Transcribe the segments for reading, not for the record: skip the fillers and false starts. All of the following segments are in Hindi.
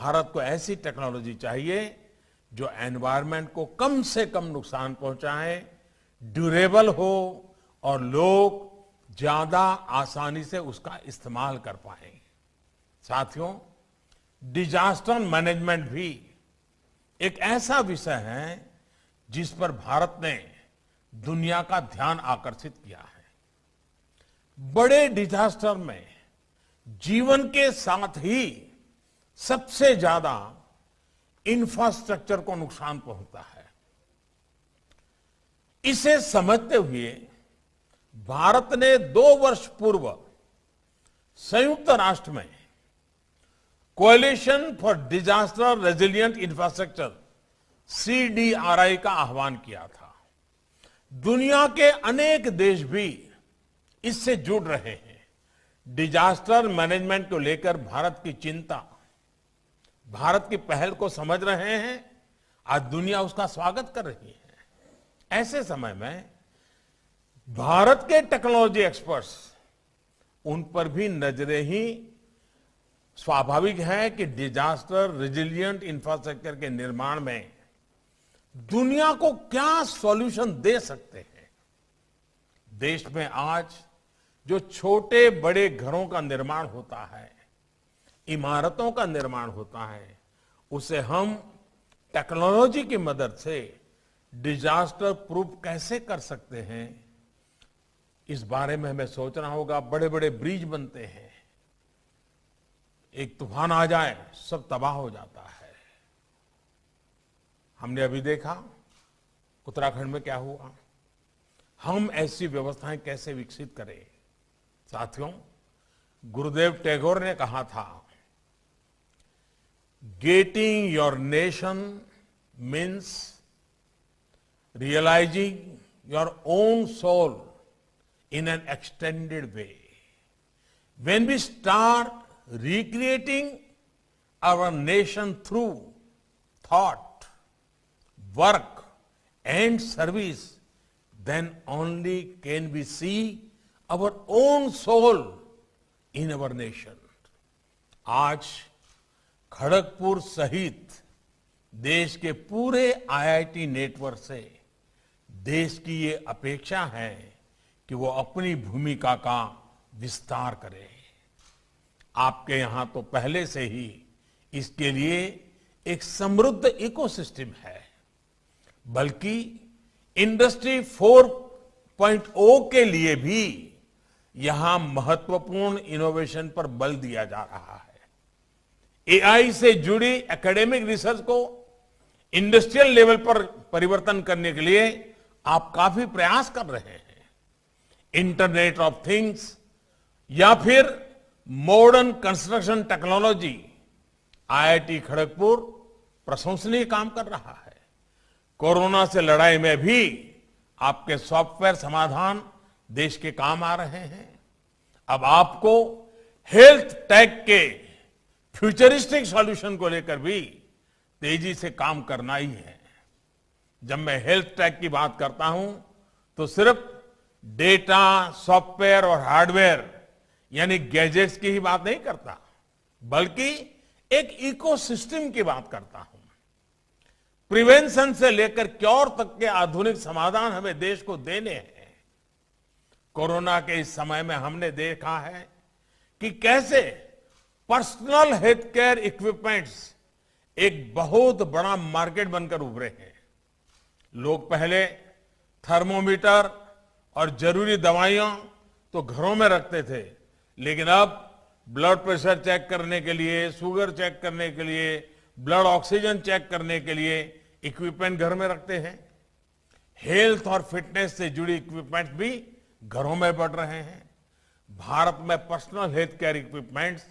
भारत को ऐसी टेक्नोलॉजी चाहिए जो एनवायरनमेंट को कम से कम नुकसान पहुंचाए, ड्यूरेबल हो और लोग ज्यादा आसानी से उसका इस्तेमाल कर पाए। साथियों, डिजास्टर मैनेजमेंट भी एक ऐसा विषय है जिस पर भारत ने दुनिया का ध्यान आकर्षित किया है। बड़े डिजास्टर में जीवन के साथ ही सबसे ज्यादा इंफ्रास्ट्रक्चर को नुकसान पहुंचता है। इसे समझते हुए भारत ने 2 वर्ष पूर्व संयुक्त राष्ट्र में coalition for disaster resilient infrastructure CDRI का आह्वान किया था। दुनिया के अनेक देश भी इससे जुड़ रहे हैं। डिजास्टर मैनेजमेंट को लेकर भारत की चिंता, भारत की पहल को समझ रहे हैं। आज दुनिया उसका स्वागत कर रही है। ऐसे समय में भारत के टेक्नोलॉजी एक्सपर्ट्स, उन पर भी नजरें ही स्वाभाविक है कि डिजास्टर रेजिलिएंट इंफ्रास्ट्रक्चर के निर्माण में दुनिया को क्या सॉल्यूशन दे सकते हैं। देश में आज जो छोटे बड़े घरों का निर्माण होता है, इमारतों का निर्माण होता है, उसे हम टेक्नोलॉजी की मदद से डिजास्टर प्रूफ कैसे कर सकते हैं, इस बारे में हमें सोचना होगा। बड़े बड़े ब्रिज बनते हैं, एक तूफान आ जाए सब तबाह हो जाता है। हमने अभी देखा उत्तराखंड में क्या हुआ। हम ऐसी व्यवस्थाएं कैसे विकसित करें। साथियों, गुरुदेव टैगोर ने कहा था, getting your nation means realising your own soul in an extended way. When we start recreating our nation through thought, work and service, then only can we see our own soul in our nation. आज खड़गपुर सहित देश के पूरे IIT नेटवर्क से देश की ये अपेक्षा है कि वो अपनी भूमिका का विस्तार करे। आपके यहां तो पहले से ही इसके लिए एक समृद्ध इकोसिस्टम है, बल्कि इंडस्ट्री 4.0 के लिए भी यहां महत्वपूर्ण इनोवेशन पर बल दिया जा रहा है। AI से जुड़ी एकेडमिक रिसर्च को इंडस्ट्रियल लेवल पर परिवर्तन करने के लिए आप काफी प्रयास कर रहे हैं। इंटरनेट ऑफ थिंग्स या फिर modern construction technology, IIT Kharagpur प्रशंसनीय काम कर रहा है। कोरोना से लड़ाई में भी आपके सॉफ्टवेयर समाधान देश के काम आ रहे हैं। अब आपको हेल्थ टेक के फ्यूचरिस्टिक सॉल्यूशन को लेकर भी तेजी से काम करना ही है। जब मैं हेल्थ टेक की बात करता हूं तो सिर्फ डेटा, सॉफ्टवेयर और हार्डवेयर यानी गैजेट्स की ही बात नहीं करता, बल्कि एक इकोसिस्टम की बात करता हूं। प्रिवेंशन से लेकर क्योर तक के आधुनिक समाधान हमें देश को देने हैं। कोरोना के इस समय में हमने देखा है कि कैसे पर्सनल हेल्थ केयर इक्विपमेंट्स एक बहुत बड़ा मार्केट बनकर उभरे हैं। लोग पहले थर्मोमीटर और जरूरी दवाइयां तो घरों में रखते थे, लेकिन अब ब्लड प्रेशर चेक करने के लिए, शुगर चेक करने के लिए, ब्लड ऑक्सीजन चेक करने के लिए इक्विपमेंट घर में रखते हैं। हेल्थ और फिटनेस से जुड़ी इक्विपमेंट्स भी घरों में बढ़ रहे हैं। भारत में personal health care equipments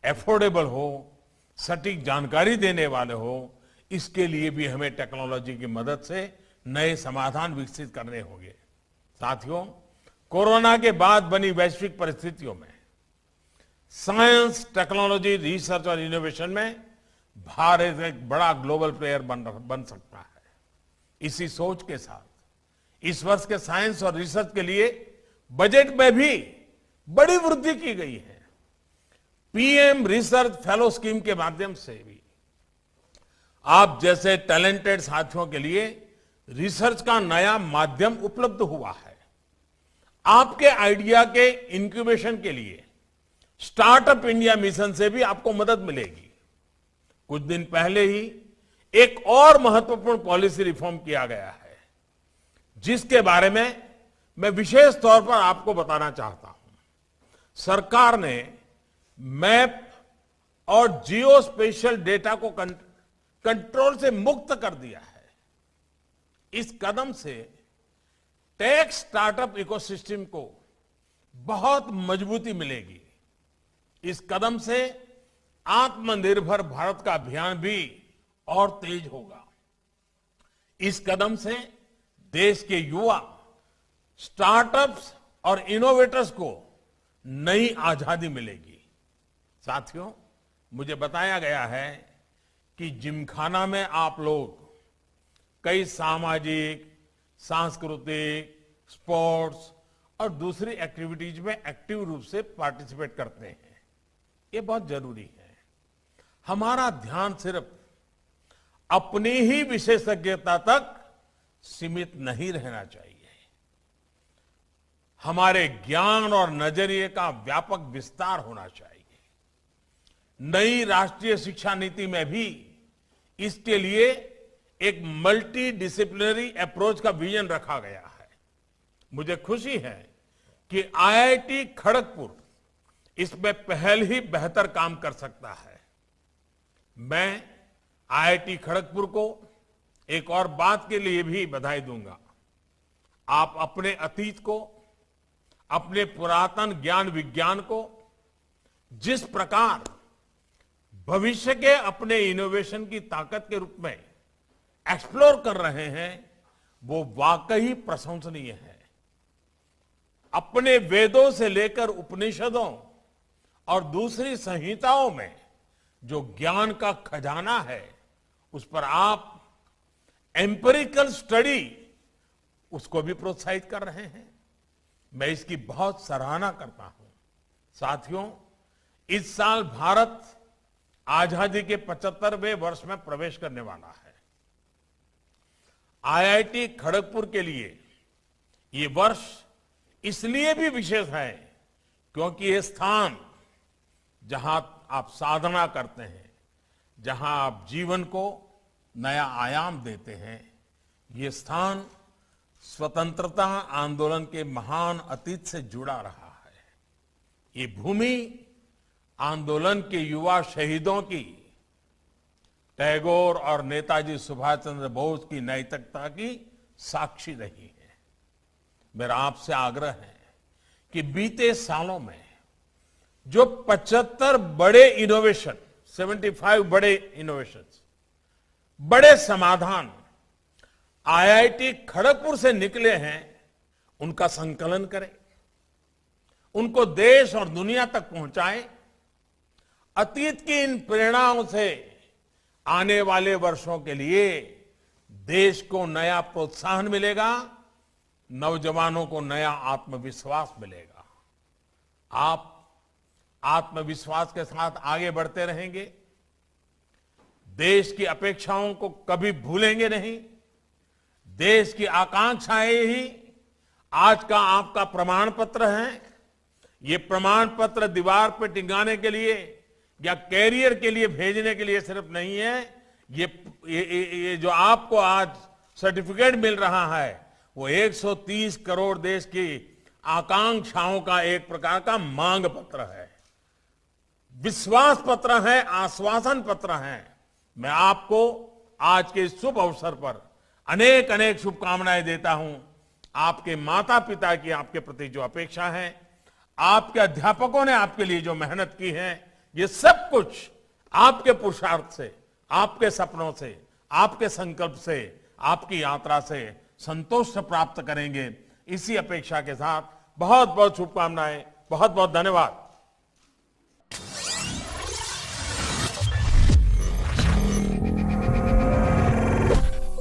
affordable हो, सटीक जानकारी देने वाले हो, इसके लिए भी हमें टेक्नोलॉजी की मदद से नए समाधान विकसित करने होंगे। साथियों, कोरोना के बाद बनी वैश्विक परिस्थितियों में साइंस, टेक्नोलॉजी, रिसर्च और इनोवेशन में भारत एक बड़ा ग्लोबल प्लेयर बन सकता है। इसी सोच के साथ इस वर्ष के साइंस और रिसर्च के लिए बजट में भी बड़ी वृद्धि की गई है। PM रिसर्च फेलो स्कीम के माध्यम से भी आप जैसे टैलेंटेड साथियों के लिए रिसर्च का नया माध्यम उपलब्ध हुआ है। आपके आइडिया के इंक्यूबेशन के लिए स्टार्टअप इंडिया मिशन से भी आपको मदद मिलेगी। कुछ दिन पहले ही एक और महत्वपूर्ण पॉलिसी रिफॉर्म किया गया है, जिसके बारे में मैं विशेष तौर पर आपको बताना चाहता हूं। सरकार ने मैप और जियो स्पेशियल डेटा को कंट्रोल से मुक्त कर दिया है। इस कदम से टेक स्टार्टअप इकोसिस्टम को बहुत मजबूती मिलेगी। इस कदम से आत्मनिर्भर भारत का अभियान भी और तेज होगा। इस कदम से देश के युवा स्टार्टअप्स और इनोवेटर्स को नई आजादी मिलेगी। साथियों, मुझे बताया गया है कि जिमखाना में आप लोग कई सामाजिक, सांस्कृतिक, स्पोर्ट्स और दूसरी एक्टिविटीज में एक्टिव रूप से पार्टिसिपेट करते हैं। ये बहुत जरूरी है। हमारा ध्यान सिर्फ अपनी ही विशेषज्ञता तक सीमित नहीं रहना चाहिए। हमारे ज्ञान और नजरिए का व्यापक विस्तार होना चाहिए। नई राष्ट्रीय शिक्षा नीति में भी इसके लिए एक मल्टी डिसिप्लिनरी अप्रोच का विजन रखा गया है। मुझे खुशी है कि आईआईटी खड़गपुर इसमें पहल ही बेहतर काम कर सकता है। मैं आईआईटी खड़गपुर को एक और बात के लिए भी बधाई दूंगा। आप अपने अतीत को, अपने पुरातन ज्ञान विज्ञान को जिस प्रकार भविष्य के अपने इनोवेशन की ताकत के रूप में एक्सप्लोर कर रहे हैं, वो वाकई प्रशंसनीय है। अपने वेदों से लेकर उपनिषदों और दूसरी संहिताओं में जो ज्ञान का खजाना है, उस पर आप एम्पिरिकल स्टडी उसको भी प्रोत्साहित कर रहे हैं। मैं इसकी बहुत सराहना करता हूं। साथियों, इस साल भारत आजादी के 75वें वर्ष में प्रवेश करने वाला है। आईआईटी खड़गपुर के लिए ये वर्ष इसलिए भी विशेष है क्योंकि ये स्थान जहां आप साधना करते हैं, जहां आप जीवन को नया आयाम देते हैं, ये स्थान स्वतंत्रता आंदोलन के महान अतीत से जुड़ा रहा है। ये भूमि आंदोलन के युवा शहीदों की, टैगोर और नेताजी सुभाष चंद्र बोस की नैतिकता की साक्षी रही है। मेरा आपसे आग्रह है कि बीते सालों में जो 75 बड़े इनोवेशन, 75 बड़े इनोवेशंस, बड़े समाधान आईआईटी खड़गपुर से निकले हैं, उनका संकलन करें, उनको देश और दुनिया तक पहुंचाएं। अतीत की इन प्रेरणाओं से आने वाले वर्षों के लिए देश को नया प्रोत्साहन मिलेगा, नौजवानों को नया आत्मविश्वास मिलेगा। आप आत्मविश्वास के साथ आगे बढ़ते रहेंगे, देश की अपेक्षाओं को कभी भूलेंगे नहीं। देश की आकांक्षाएं ही आज का आपका प्रमाण पत्र है। ये प्रमाण पत्र दीवार पर टिंगाने के लिए या कैरियर के लिए भेजने के लिए सिर्फ नहीं है। ये जो आपको आज सर्टिफिकेट मिल रहा है, वो 130 करोड़ देश की आकांक्षाओं का एक प्रकार का मांग पत्र है, विश्वास पत्र है, आश्वासन पत्र है। मैं आपको आज के इस शुभ अवसर पर अनेक अनेक शुभकामनाएं देता हूं। आपके माता पिता की आपके प्रति जो अपेक्षा है, आपके अध्यापकों ने आपके लिए जो मेहनत की है, ये सब कुछ आपके पुरुषार्थ से, आपके सपनों से, आपके संकल्प से, आपकी यात्रा से संतोष प्राप्त करेंगे। इसी अपेक्षा के साथ बहुत बहुत शुभकामनाएं, बहुत बहुत धन्यवाद।